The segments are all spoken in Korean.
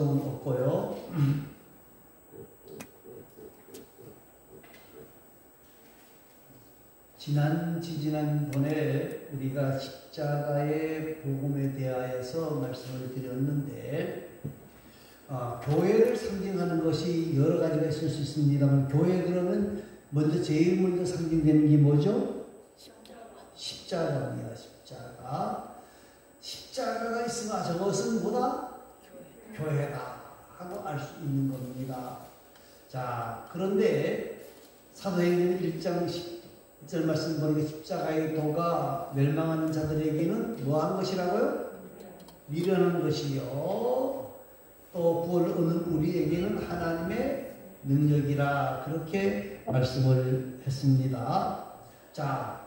없고요. 지지난번에 우리가 십자가의 복음에 대하여서 말씀을 드렸는데, 교회를 상징하는 것이 여러 가지가 있을 수 있습니다만, 교회 그러면 제일 먼저 상징되는 게 뭐죠? 십자가입니다. 십자가가 있으면 저것은 뭐다? 교회다 하고 알 수 있는 겁니다. 자, 그런데 사도행전 1장 10절 말씀 보니까 십자가의 도가 멸망하는 자들에게는 뭐한 것이라고요? 미련한 것이요, 또 구원을 얻는 우리에게는 하나님의 능력이라, 그렇게 말씀을 했습니다. 자,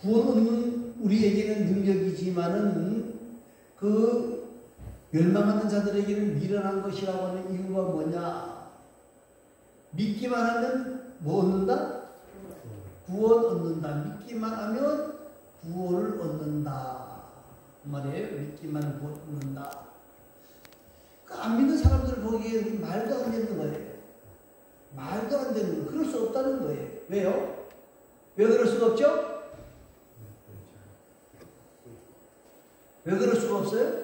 구원 얻는 우리에게는 능력이지만은 그 멸망하는 자들에게는 미련한 것이라고 하는 이유가 뭐냐? 믿기만 하면 뭐 얻는다? 구원 얻는다. 믿기만 하면 구원을 얻는다. 그 말이에요. 믿기만 구원 얻는다. 안 믿는 사람들 보기에 말도 안 되는 거예요. 말도 안 되는 거예요. 그럴 수 없다는 거예요. 왜요? 왜 그럴 수가 없죠? 왜 그럴 수가 없어요?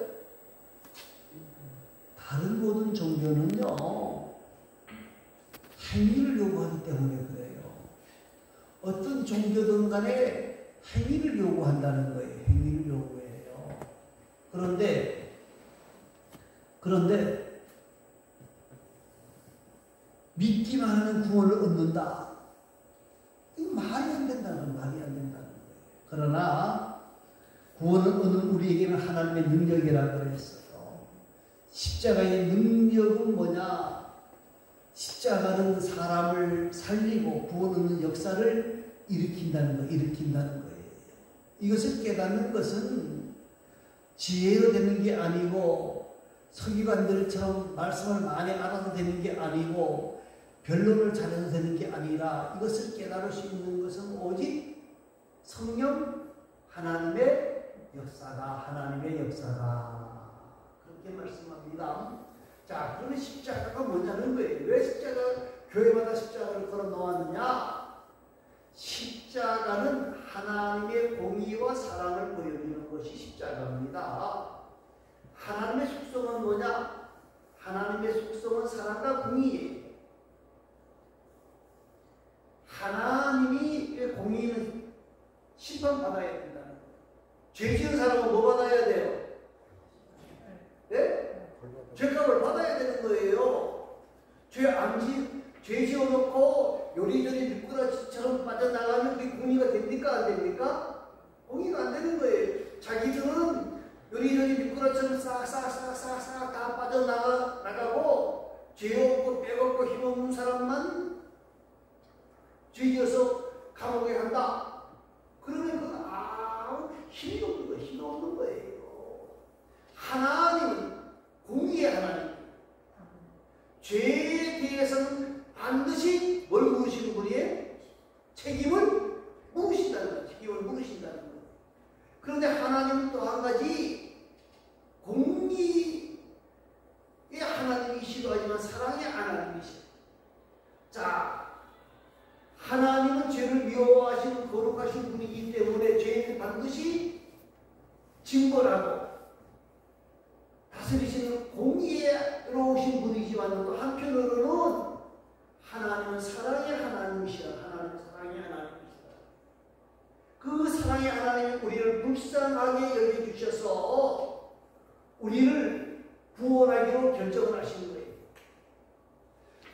다른 모든 종교는요, 행위를 요구하기 때문에 그래요. 어떤 종교든 간에 행위를 요구한다는 거예요. 행위를 요구해요. 그런데 믿기만 하면 구원을 얻는다. 이거 말이 안 된다는 거예요. 그러나 구원을 얻는 우리에게는 하나님의 능력이라고 그랬어요. 십자가의 능력은 뭐냐? 십자가는 사람을 살리고 구원 얻는 역사를 일으킨다는 거예요. 이것을 깨닫는 것은 지혜로 되는 게 아니고, 서기관들처럼 말씀을 많이 알아서 되는 게 아니고, 변론을 잘해서 되는 게 아니라, 이것을 깨달을 수 있는 것은 오직 성령 하나님의 역사다. 그렇게 말씀합니다. 자, 그러면 십자가가 뭐냐는 거예요. 왜 교회마다 십자가를 걸어 놓았느냐? 십자가는 하나님의 공의와 사랑을 보여주는 것이 십자가입니다. 하나님의 속성은 뭐냐? 하나님의 속성은 사랑과 공의예요. 하나님이 공의는 심판받아야 된다는 거예요. 죄 지은 사람은 뭐 받아야 돼요? 네? 죄값을 받아야 되는 거예요. 죄 지어놓고 요리조리 미꾸라지처럼 빠져나가면 그게 공의가 됩니까? 안 됩니까? 공의가 안 되는 거예요. 자기들은 요리조리 미꾸라지처럼 싹 다 빠져나가고, 죄 없고 백 없고 힘 없는 사람만 죄 지어서 감옥에 간다. 그러면 그건 힘이 없는 거예요. 하나님은 공의의 하나님. 죄에 대해서는 반드시 뭘 물으시는 분이에요? 책임을 물으신다는 거예요. 그런데 하나님은 또 한 가지 공의의 하나님이시도 하지만 사랑의 하나님이시죠. 자, 하나님은 죄를 미워하시는 거룩하신 분이기 때문에 죄는 반드시 징벌하고 다스리시는 공의로우신 분이지만, 또 한편으로는 하나님은 사랑의 하나님이시다. 그 사랑의 하나님이 우리를 불쌍하게 여겨주셔서 우리를 구원하기로 결정을 하시는 거예요.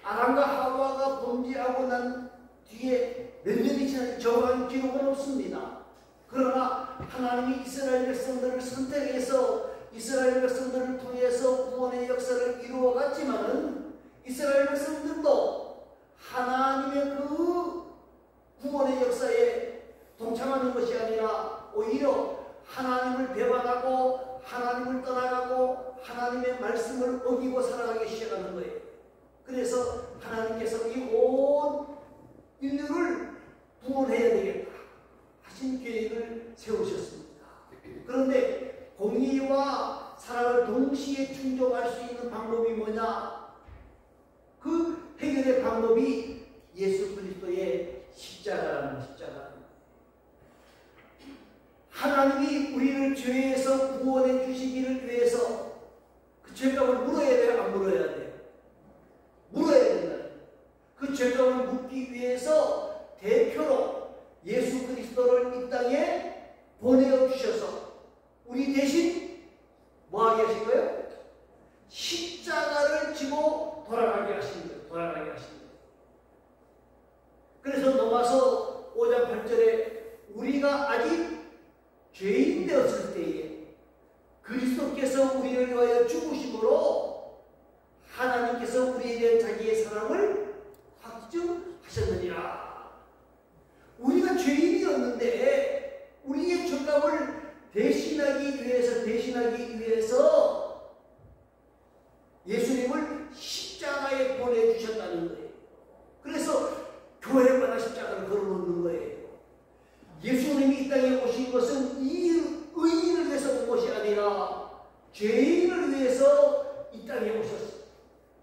아담과 하와가 범죄하고 난 뒤에 몇 년이 지난 정한 기록은 없습니다. 그러나 하나님이 이스라엘 백성들을 선택해서 이스라엘 백성들을 통해서 구원의 역사를 이루어 갔지만은, 이스라엘 백성들도 하나님의 그 구원의 역사에 동참하는 것이 아니라 오히려 하나님을 배반하고 하나님을 떠나가고 하나님의 말씀을 어기고 살아가기 시작하는 거예요. 그래서 하나님께서 이 온 인류를 구원해야 되겠다 하신 계획을 세우셨습니다. 그런데 공의와 사랑을 동시에 충족할 수 있는 방법이 뭐냐? 그 해결의 방법이 예수 그리스도의 십자가라는 십자가. 하나님이 우리를 죄에서 구원해 주시기를 위해서 그 죄값을 물어야 돼요? 안 물어야 돼요? 물어야 된다. 그 죄값을 묻기 위해서 대표로 예수 그리스도를 이 땅에 보내어 주셔서 우리 대신 뭐하게 하신 거예요? 십자가를 지고 돌아가게 하신 거예요. 돌아가게 하신 거예요. 그래서 로마서 5장 8절에 우리가 아직 죄인 되었을 때에 그리스도께서 우리를 위하여 죽으심으로 하나님께서 우리에 대한 자기의 사랑을 확증하셨느니라. 우리가 죄인이었는데 우리의 죄값을 대신하기 위해서 예수님을 십자가에 보내주셨다는 거예요. 그래서 교회마다 십자가를 걸어놓는 거예요. 예수님이 이 땅에 오신 것은 이 의인을 위해서 온 것이 아니라 죄인을 위해서 이 땅에 오셨어요.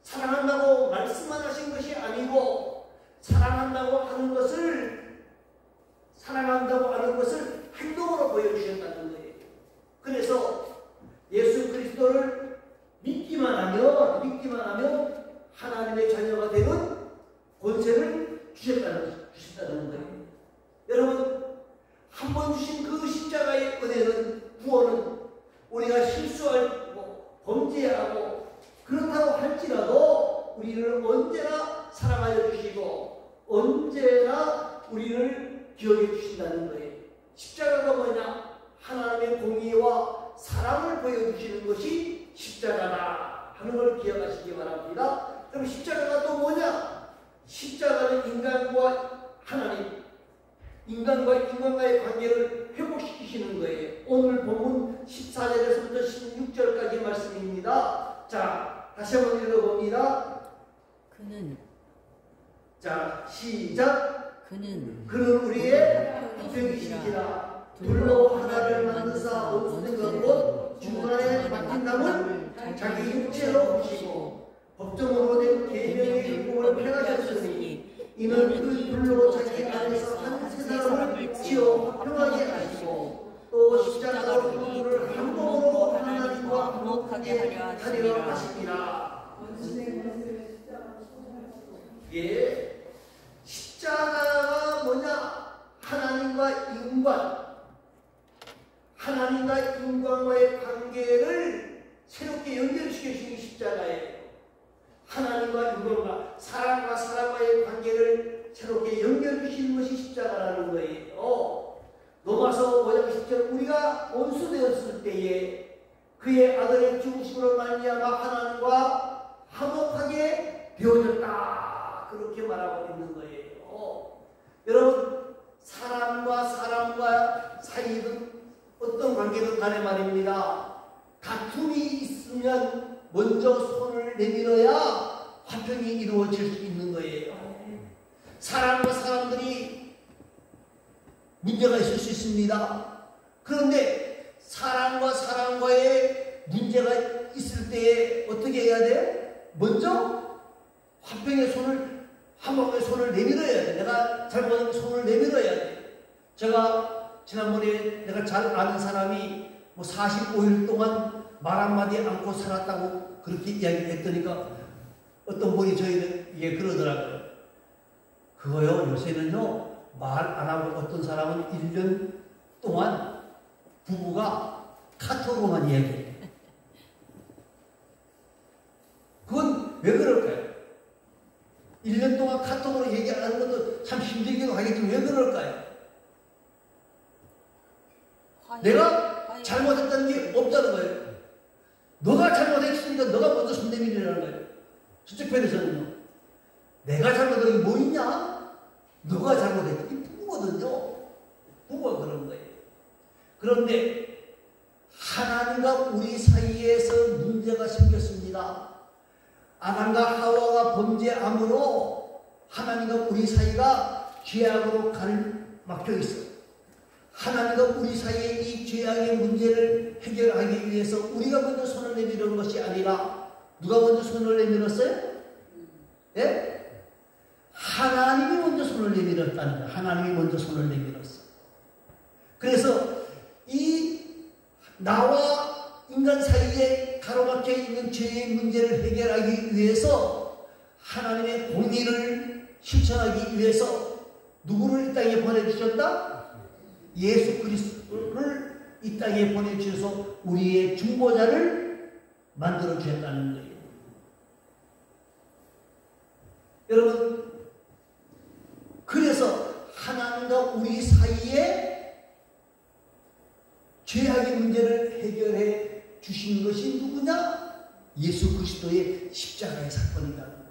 사랑한다고 말씀만 하신 것이 아니고 사랑한다고 하는 것을 행동으로 보여주셨다는 거예요. 그래서 예수 그리스도를 믿기만 하면 하나님의 자녀가 되는 권세를 주셨다는 거예요. 여러분, 한 번 주신 그 십자가의 은혜는, 구원은 우리가 실수하고 범죄하고 그렇다고 할지라도 우리를 언제나 사랑하여 주시고 언제나 우리를 기억해 주신다는 거예요. 십자가가 뭐냐? 하나님의 공의와 사랑을 보여주시는 것이 십자가다 하는 걸 기억하시기 바랍니다. 그럼 십자가가 또 뭐냐? 십자가는 인간과 하나님, 인간과 인간과의 관계를 회복시키시는 거예요. 오늘 본문 14절에서부터 16절까지 말씀입니다. 자, 다시 한번 읽어봅니다. 자, 시작. 그는 우리의 형편이시니라. 둘로 하나를 만드사 원수된 것 중간에 막힌 담을 자기 육체로 오시고 법정으로 된 계명의 율법을 펴가셨으니 이는 그 둘로 자기 안에서 한 세 사람을 지어 화평하게 하시고 또 십자가로 그들을 한 몸으로 하나님과 화목하게 하려 하시니라. 예, 십자가가 뭐냐? 하나님과 인간과의 관계를 새롭게 연결시켜주는 십자가예요. 하나님과 인간과 사람과의 관계를 새롭게 연결시키는 것이 십자가라는 거예요. 로마서 5장 10절 우리가 원수되었을 때에 그의 아들의 죽으심으로 말미암아 하나님과 화목하게 되어졌다. 그렇게 말하고 있는 거예요. 여러분, 사람과 사이든 어떤 관계든 간에 말입니다. 다툼이 있으면 먼저 손을 내밀어야 화평이 이루어질 수 있는 거예요. 사람과 사람들이 문제가 있을 수 있습니다. 그런데 사람과의 문제가 있을 때에 어떻게 해야 돼? 먼저 화평의 손을 내밀어야 돼. 내가 잘못한 손을 내밀어야 돼. 제가 지난번에 내가 잘 아는 사람이 45일 동안 말 한마디 않고 살았다고 그렇게 이야기했더니까 어떤 분이 저희에게 그러더라고요. 그거요, 요새는요, 말 안 하고 어떤 사람은 1년 동안 부부가 카톡으로만 이야기해요. 그건 왜 그럴까요? 1년 동안 카톡으로 얘기 안 하는 것도 참 힘들기도 하겠지만 왜 그럴까요? 내가 잘못했다는 게 없다는 거예요. 너가 잘못했으니까 너가 먼저 손 내밀으라는 거예요. 저쪽 편에서는요. 내가 잘못한 게 뭐 있냐? 너가 잘못했지. 이 부부거든요. 부부가 그런 거예요. 그런데 하나님과 우리 사이에서 문제가 생겼습니다. 아담과 하와가 범죄함으로 하나님과 우리 사이가 죄악으로 막혀 있어요. 하나님과 우리 사이의 이 죄악의 문제를 해결하기 위해서 우리가 먼저 손을 내밀은 것이 아니라 누가 먼저 손을 내밀었어요? 예? 하나님이 먼저 손을 내밀었다는 거예요. 하나님이 먼저 손을 내밀었어요. 그래서 이 나와 인간 사이에 가로막혀 있는 죄의 문제를 해결하기 위해서 하나님의 공의를 실천하기 위해서 누구를 이 땅에 보내주셨다? 예수 그리스도를 이 땅에 보내주셔서 우리의 중보자를 만들어 주셨다는 거예요. 여러분, 그래서 하나님과 우리 사이에 죄악의 문제를 해결해 주신 것이 누구냐? 예수 그리스도의 십자가의 사건이라는 거예요.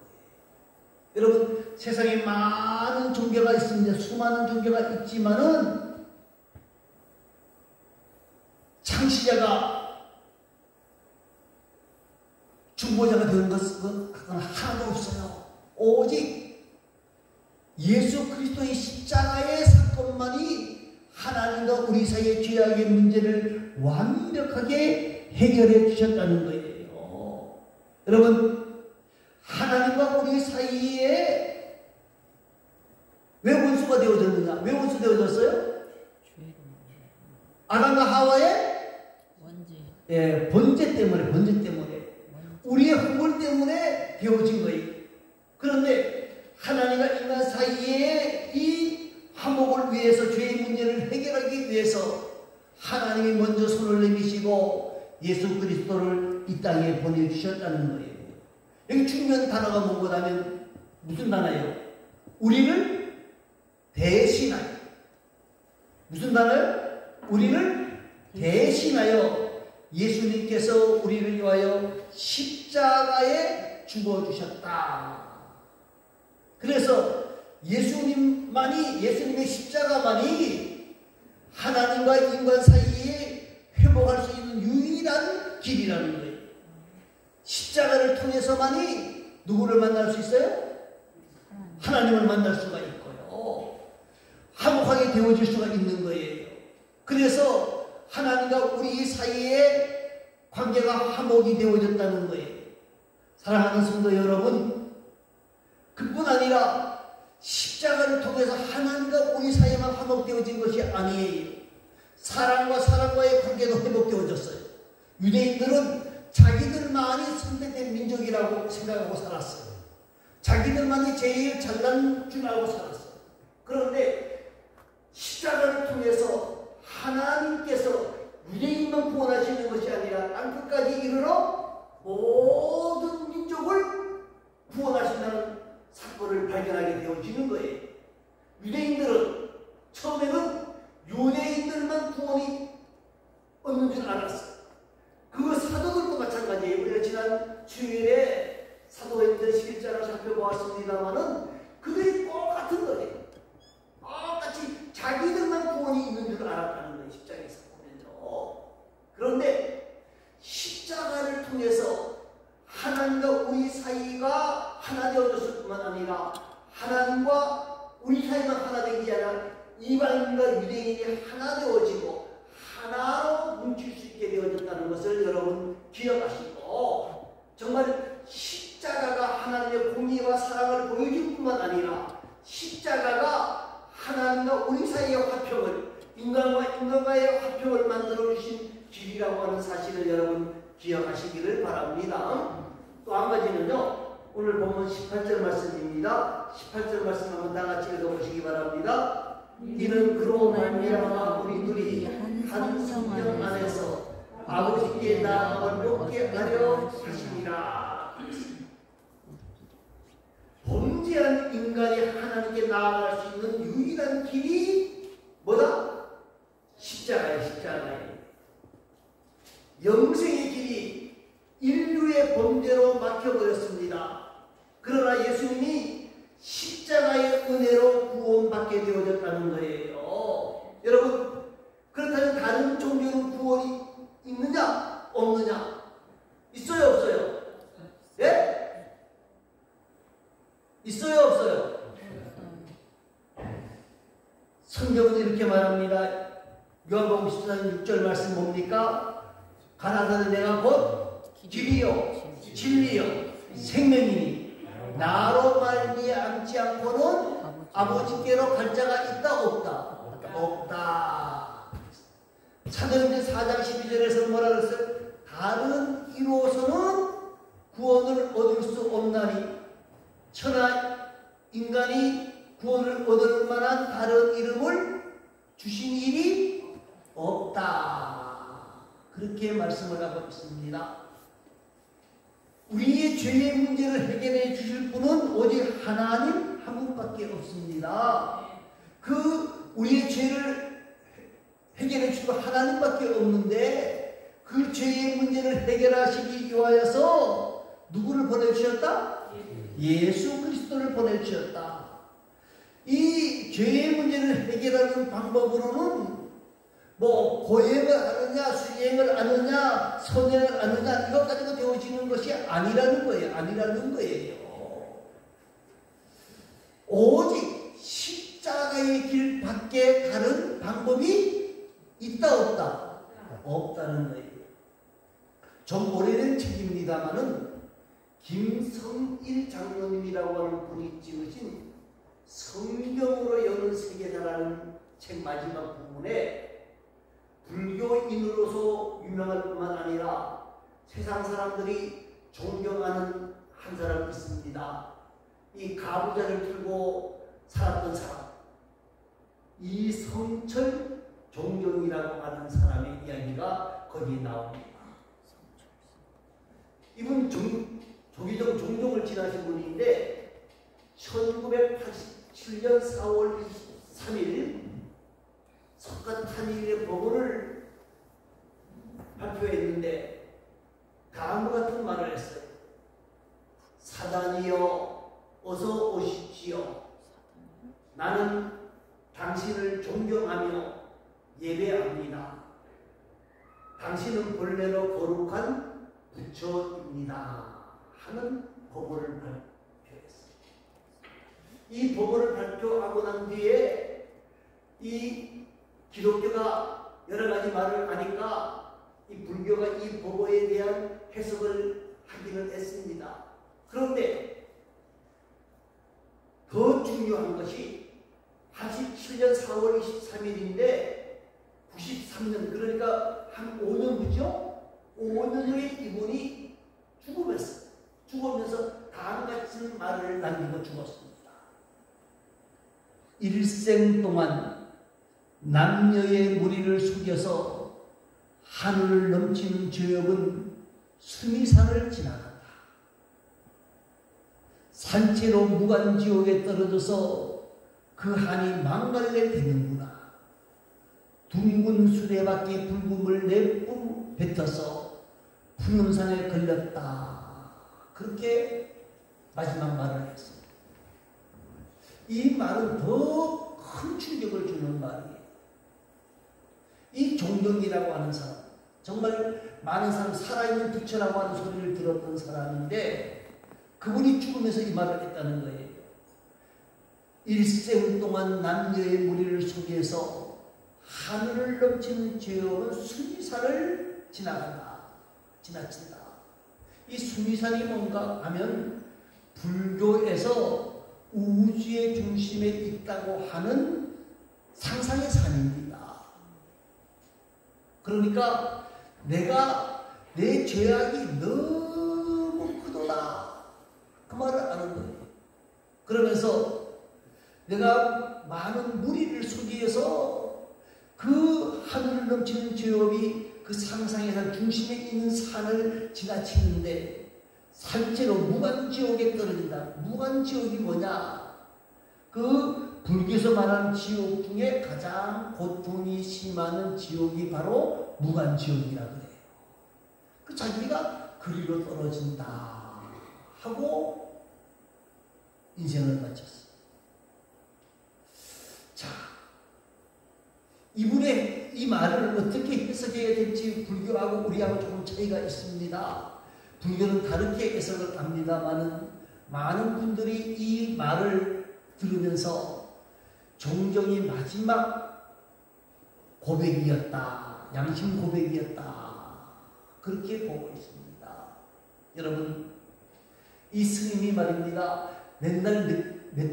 여러분, 세상에 많은 종교가 있습니다. 수많은 종교가 있지만은 창시자가 중보자가 되는 것은 하나도 없어요. 오직 예수 그리스도의 십자가의 사건만이 하나님과 우리 사이의 죄악의 문제를 완벽하게 해결해 주셨다는 거예요. 여러분, 하나님과 우리 사이에 왜 원수가 되어졌느냐? 왜 원수 되어졌어요? 아담과 하와의 번제 때문에 우리의 허물 때문에 되어진 거예요. 그런데 하나님과 인간 사이에 이 화목을 위해서 죄의 문제를 해결하기 위해서 하나님이 먼저 손을 내미시고 예수 그리스도를 이 땅에 보내주셨다는 거예요. 여기 중요한 단어가 뭐냐면 무슨 단어예요? 우리를 대신하여. 무슨 단어요? 우리를 대신하여 예수님께서 우리를 위하여 십자가에 죽어주셨다. 그래서 예수님의 십자가만이 하나님과 인간 사이에 회복할 수 있는 유일한 길이라는 거예요. 십자가를 통해서만이 누구를 만날 수 있어요? 하나님을 만날 수가 있고요. 화목하게 되어질 수가 있는 거예요. 그래서 하나님과 우리 사이에 관계가 화목이 되어졌다는 거예요. 사랑하는 성도 여러분, 그뿐 아니라 십자가를 통해서 하나님과 우리 사이에만 화목되어진 것이 아니에요. 사람과 사람과의 관계도 회복되어졌어요. 유대인들은 자기들만이 선택된 민족이라고 생각하고 살았어요. 자기들만이 제일 잘난 줄 알고 살았어요. 그런데 십자가를 통해서 하나님께서 유대인만 구원하시는 것이 아니라 땅끝까지 이르러 모든 민족을 구원하신다는 사건을 발견하게 되어지는 거예요. 유대인들은 처음에는 유대인들만 구원이 얻는 줄 알았어요. 그 사도들도 마찬가지예요. 우리가 지난 주일에 사도행전 11장을 살펴보았습니다마는 그들이 똑같은 거예요. 똑같이 자기들만 구원이 있는 줄 알았다는 거예요. 십자가에서 보면요. 그런데 십자가를 통해서 하나님과 우리 사이가 하나 되어졌을 뿐만 아니라 하나님과 우리 사이만 하나 되기 아니라 이방인과 유대인이 하나 되어지고 하나로 뭉칠 수 있게 되어졌다는 것을 여러분 기억하시고, 정말 십자가가 하나님의 공의와 사랑을 보여줄 뿐만 아니라 십자가가 하나님과 우리 사이의 화평을, 인간과 인간과의 화평을 만들어 주신 길이라고 하는 사실을 여러분 기억하시기를 바랍니다. 또 한 가지는요, 오늘 본문 18절 말씀입니다. 18절 말씀 한번 다 같이 읽어보시기 바랍니다. 이는 그로 말미암아 우리들이 한 성령 안에서 아버지께 나아가 높게 하려 하시니라. 범죄한 인간이 하나님께 나아갈 수 있는 유일한 길이 뭐다? 십자가예요. 십자가예요. 영생의 길이 인류의 범죄로 막혀버렸습니다. 그러나 예수님이 십자가의 은혜로 구원받게 되어졌다는 거예요. 여러분, 그렇다면 다른 종교는 구원이 있느냐 없느냐? 있어요 없어요? 예? 있어요 없어요? 성경은 이렇게 말합니다. 요한복음 14장 6절 말씀 뭡니까? 가나다는 내가 곧 길이요 진리요 생명이니 나로 말미암지 않고는 아버지께로 갈 자가 있다 없다? 없다. 사도행전 4장 12절에서 뭐라 그랬어요? 다른 이로서는 구원을 얻을 수 없나니 천하 인간이 구원을 얻을 만한 다른 이름을 주신 일이 없다. 그렇게 말씀을 하고 있습니다. 우리의 죄의 문제를 해결해 주실 분은 오직 하나님 한 분밖에 없습니다. 그 우리의 죄를 해결해 주실 하나님밖에 없는데 그 죄의 문제를 해결하시기 위하여서 누구를 보내주셨다? 예수 그리스도를 보내주셨다. 이 죄의 문제를 해결하는 방법으로는 뭐 고행을 하느냐 수행을 하느냐 선행을 하느냐 이것 가지고 되어지는 것이 아니라는 거예요. 아니라는 거예요. 오직 십자가의 길 밖에 다른 방법이 있다 없다? 없다는 거예요. 좀 오래된 책입니다마는 김성일 장로님이라고 하는 분이 찍으신 성경으로 여는 세계사라는 책 마지막 부분에 불교인으로서 유명할 뿐만 아니라 세상 사람들이 존경하는 한 사람이 있습니다. 이 가부좌를 들고 살았던 사람, 이성철 종경이라고 하는 사람의 이야기가 거기에 나옵니다. 이분 조기정 종종을 지나신 분인데 1987년 4월 23일 석가탄일의 법문을 발표했는데 다음과 같은 말을 했어요. 사단이여 어서 오십시오. 나는 당신을 존경하며 예배합니다. 당신은 본래로 거룩한 부처입니다. 하는 법문을 발표했어요. 이 법문을 발표하고 난 뒤에 이 기독교가 여러 가지 말을 하니까 이 불교가 이 법어에 대한 해석을 하기는 했습니다. 그런데 더 중요한 것이 87년 4월 23일인데 93년 그러니까 한 5년 후죠? 5년 후에 이분이 죽으면서 다음 같은 말을 남기고 죽었습니다. 일생 동안 남녀의 무리를 속여서 하늘을 넘치는 죄업은 수미산을 지나간다. 산채로 무간지옥에 떨어져서 그 한이 망갈래 되는구나. 둥근 수레바퀴 붉음을 내뿜 뱉어서 푸른 산에 걸렸다. 그렇게 마지막 말을 했습니다. 이 말은 더 큰 충격을 주는 말이에요. 이 종경이라고 하는 사람, 정말 많은 사람, 살아있는 부처라고 하는 소리를 들었던 사람인데 그분이 죽으면서 이 말을 했다는 거예요. 일생 동안 남녀의 무리를 속여서 하늘을 넘치는 죄업은 수미산을 지나친다. 이 수미산이 뭔가 하면 불교에서 우주의 중심에 있다고 하는 상상의 산입니다. 그러니까 내가 내 죄악이 너무 크도다 그 말을 아는 거예요. 그러면서 내가 많은 무리를 속여서 그 하늘을 넘치는 죄업이 그 상상의 산 중심에 있는 산을 지나치는데 산채로 무간지옥에 떨어진다. 무간지옥이 뭐냐? 그 불교에서 말하는 지옥 중에 가장 고통이 심한 지옥이 바로 무간지옥이라 그래요. 그 자기가 그리로 떨어진다 하고 인생을 마쳤어요. 자, 이분의 이 말을 어떻게 해석해야 될지 불교하고 우리하고 조금 차이가 있습니다. 불교는 다르게 해석을 합니다만은 많은 분들이 이 말을 들으면서 종종이 마지막 고백이었다. 양심 고백이었다. 그렇게 보고 있습니다. 여러분, 이 스님이 말입니다. 몇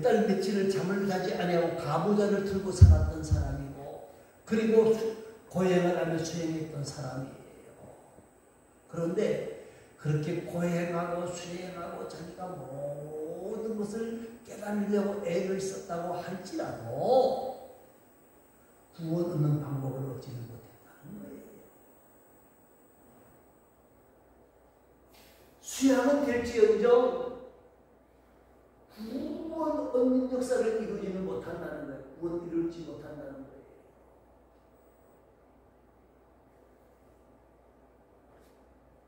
달 며칠을 잠을 자지 아니하고 가부좌를 들고 살았던 사람이고, 그리고 고행을 하며 수행했던 사람이에요. 그런데 그렇게 고행하고 수행하고 자기가 모든 것을 깨달으려고 애를 썼다고 할지라도 구원 얻는 방법을 얻지는 못했다는 거예요. 수양은 될지언정 구원 얻는 역사를 이루지는 못한다는 거예요. 구원 이루지 못한다는 거예요.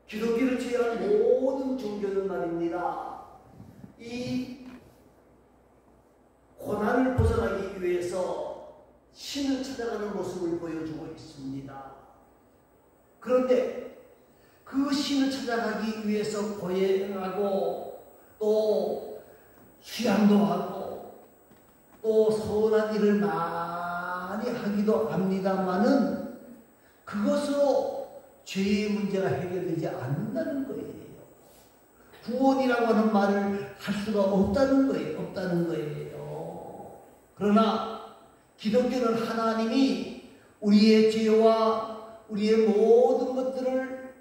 기독교를 제외한 모든 종교는 말입니다. 이 고난을 벗어나기 위해서 신을 찾아가는 모습을 보여주고 있습니다. 그런데 그 신을 찾아가기 위해서 고행하고 또 수양도 하고 또 선한 일을 많이 하기도 합니다마는 그것으로 죄의 문제가 해결되지 않는다는 거예요. 구원이라고 하는 말을 할 수가 없다는 거예요. 그러나 기독교는 하나님이 우리의 죄와 우리의 모든 것들을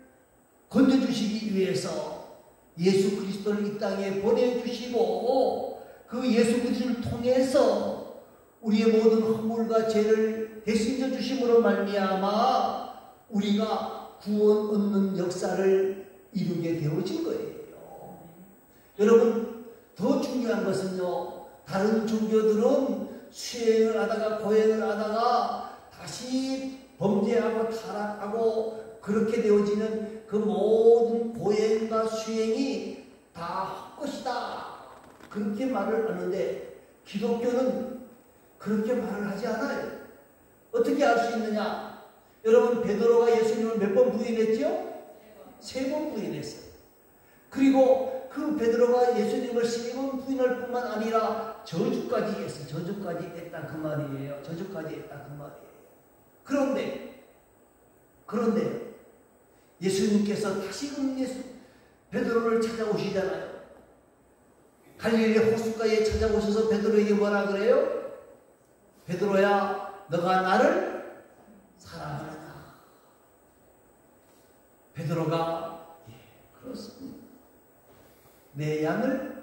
건져주시기 위해서 예수 그리스도를 이 땅에 보내주시고 그 예수 그리스도를 통해서 우리의 모든 허물과 죄를 대신져 주심으로 말미암아 우리가 구원 얻는 역사를 이루게 되어진 거예요. 여러분, 더 중요한 것은요, 다른 종교들은 수행을 하다가 고행을 하다가 다시 범죄하고 타락하고 그렇게 되어지는 그 모든 고행과 수행이 다 헛것이다. 그렇게 말을 하는데 기독교는 그렇게 말을 하지 않아요. 어떻게 알 수 있느냐? 여러분, 베드로가 예수님을 몇 번 부인했죠? 3번 부인했어요. 그리고 그 베드로가 예수님을 3번 부인할 뿐만 아니라 저주까지 했어요. 저주까지 했다 그 말이에요. 저주까지 했다 그 말이에요. 그런데 예수님께서 다시금 베드로를 찾아오시잖아요. 갈릴리 호숫가에 찾아오셔서 베드로에게 뭐라 그래요? 베드로야, 너가 나를 사랑하느냐? 베드로가 예, 그렇습니다. 내 양들을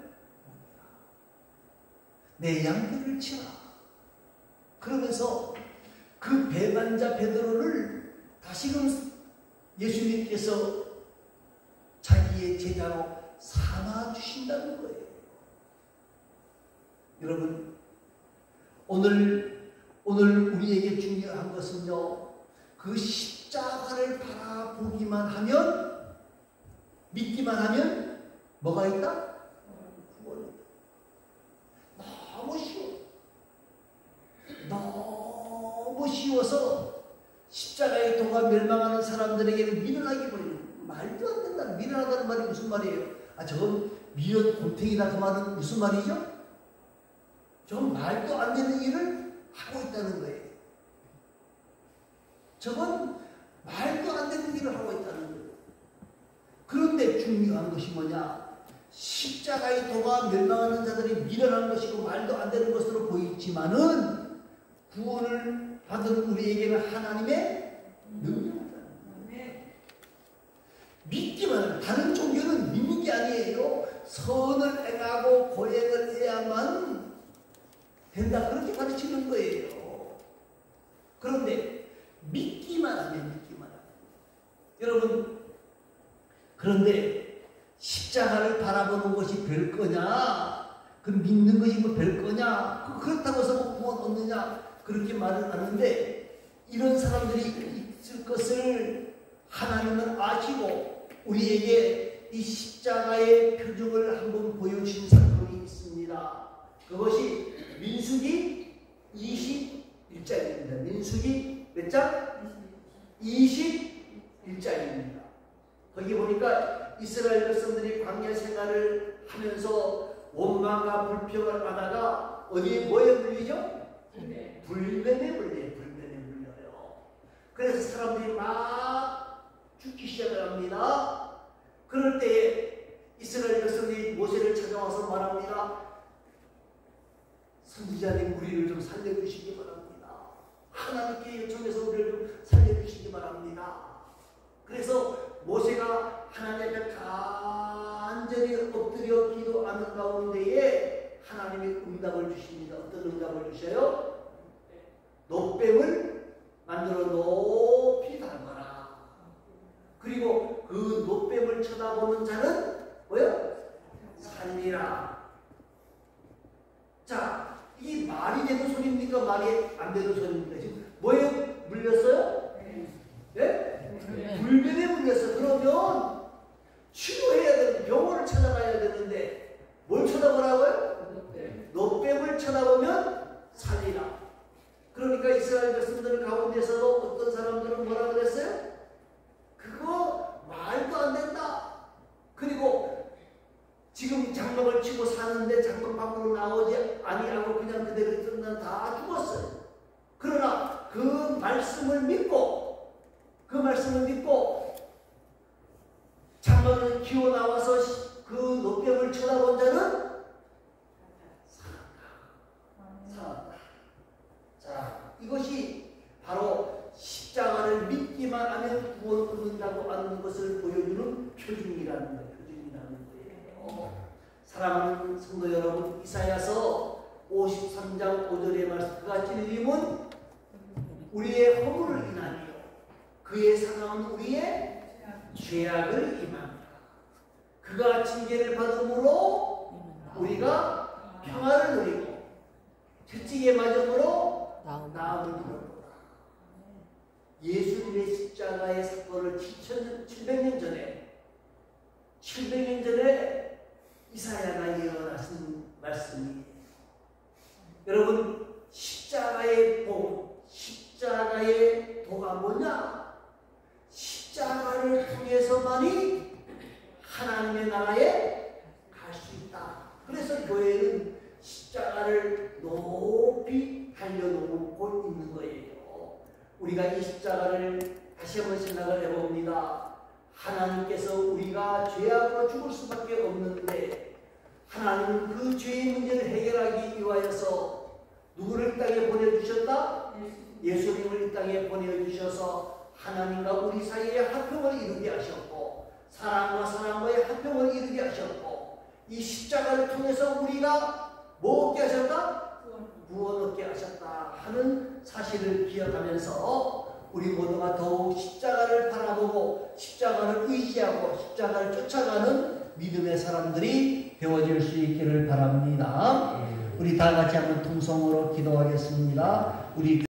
치라. 그러면서 그 배반자 베드로를 다시금 예수님께서 자기의 제자로 삼아 주신다는 거예요. 여러분, 오늘 우리에게 중요한 것은요, 그 십자가를 바라보기만 하면, 믿기만 하면 뭐가 있다? 구원이다. 너무 쉬워서 십자가의 도가 멸망하는 사람들에게는 미련하게 보이는, 말도 안 된다. 미련하다는 말이 무슨 말이에요? 저건 미련 곰탱이다 그 말은 무슨 말이죠? 저건 말도 안 되는 일을 하고 있다는 거예요. 저건 말도 안 되는 일을 하고 있다는 거예요. 그런데 중요한 것이 뭐냐? 십자가의 도가 멸망하는 자들이 미련한 것이고 말도 안 되는 것으로 보이지만은 구원을 받은 우리에게는 하나님의 능력이다. 믿기만 하면, 다른 종교는 믿는 게 아니에요. 선을 행하고 고행을 해야만 된다. 그렇게 가르치는 거예요. 그런데 믿기만 하면. 여러분, 그런데 십자가를 바라보는 것이 별 거냐? 그 믿는 것이 뭐 별 거냐? 그렇다고 해서 뭐 구원 얻느냐? 그렇게 말을 하는데, 이런 사람들이 있을 것을 하나님은 아시고 우리에게 이 십자가의 표적을 한번 보여주신 사건이 있습니다. 그것이 민수기 21장입니다. 민수기 몇 장? 21장입니다. 거기 보니까 이스라엘 백성들이 광야 생활을 하면서 원망과 불평을 하다가 어디에 뭐에 물리죠? 불뱀에 물려요. 그래서 사람들이 막 죽기 시작을 합니다. 그럴 때에 이스라엘 백성들이 모세를 찾아와서 말합니다. 선지자님, 우리를 좀 살려주시기 바랍니다. 하나님께 요청해서 우리를 좀 살려주시기 바랍니다. 그래서 모세가 하나님 앞에 간절히 엎드려 기도하는 가운데에 하나님이 응답을 주십니다. 어떤 응답을 주셔요? 놋뱀을 만들어 높이 달거라. 그리고 그 놋뱀을 쳐다보는 자는 뭐요? 살리라. 자, 이 말이 되는 소리입니까? 말이 안 되는 소리입니까? 지금 뭐에 물렸어요? 네? 불뱀에 물렸어. 그러면 치료해야 되는데 병원을 찾아가야 되는데 뭘 쳐다보라고요? 놋뱀을 쳐다보면 살리라. 그러니까 이스라엘 백성들 가운데서도 어떤 사람들은 뭐라 그랬어요? 그거 말도 안 된다. 그리고 지금 장막을 치고 사는데 장막 밖으로 나오지 아니하고 그냥 그대로 있으면 다 죽었어요. 그러나 그 말씀을 믿고 장막을 기어 나와서 그 놋뱀을 쳐다본 자는 살았다. 자, 이것이 바로 십자가를 믿기만 하면 구원 얻는다고 하는 것을 보여주는 표준이라는 거예요. 사랑하는 성도 여러분, 이사야서 53장 5절의 말씀, 그가 찔림은 우리의 허물을 인하며 그의 상함은 우리의 죄악을 임합니다. 그가 징계를 받음으로 우리가 평화를 누리고 채찍에 맞음으로 나음을 누렸도다. 예수님의 십자가의 사건을 700년 전에 이사야가 예언하신 말씀이, 여러분, 십자가의 복, 십자가의 도가 뭐냐? 십자가를 통해서만이 하나님의 나라에 갈 수 있다. 그래서 교회는 십자가를 높이 달려놓고 있는 거예요. 우리가 이 십자가를 다시 한번 생각을 해봅니다. 하나님께서 우리가 죄악으로 죽을 수밖에 없는데 하나님은 그 죄의 문제를 해결하기 위하여서 누구를 이 땅에 보내주셨다? 예수님을 이 땅에 보내주셔서 하나님과 우리 사이에 화평을 이루게 하셨고 사람과 사람과의 화평을 이루게 하셨고 이 십자가를 통해서 우리가 뭐 얻게 하셨다? 구원 얻게 하셨다 하는 사실을 기억하면서 우리 모두가 더욱 십자가를 바라보고 십자가를 의지하고 십자가를 쫓아가는 믿음의 사람들이 되어질 수 있기를 바랍니다. 우리 다 같이 한번 통성으로 기도하겠습니다. 우리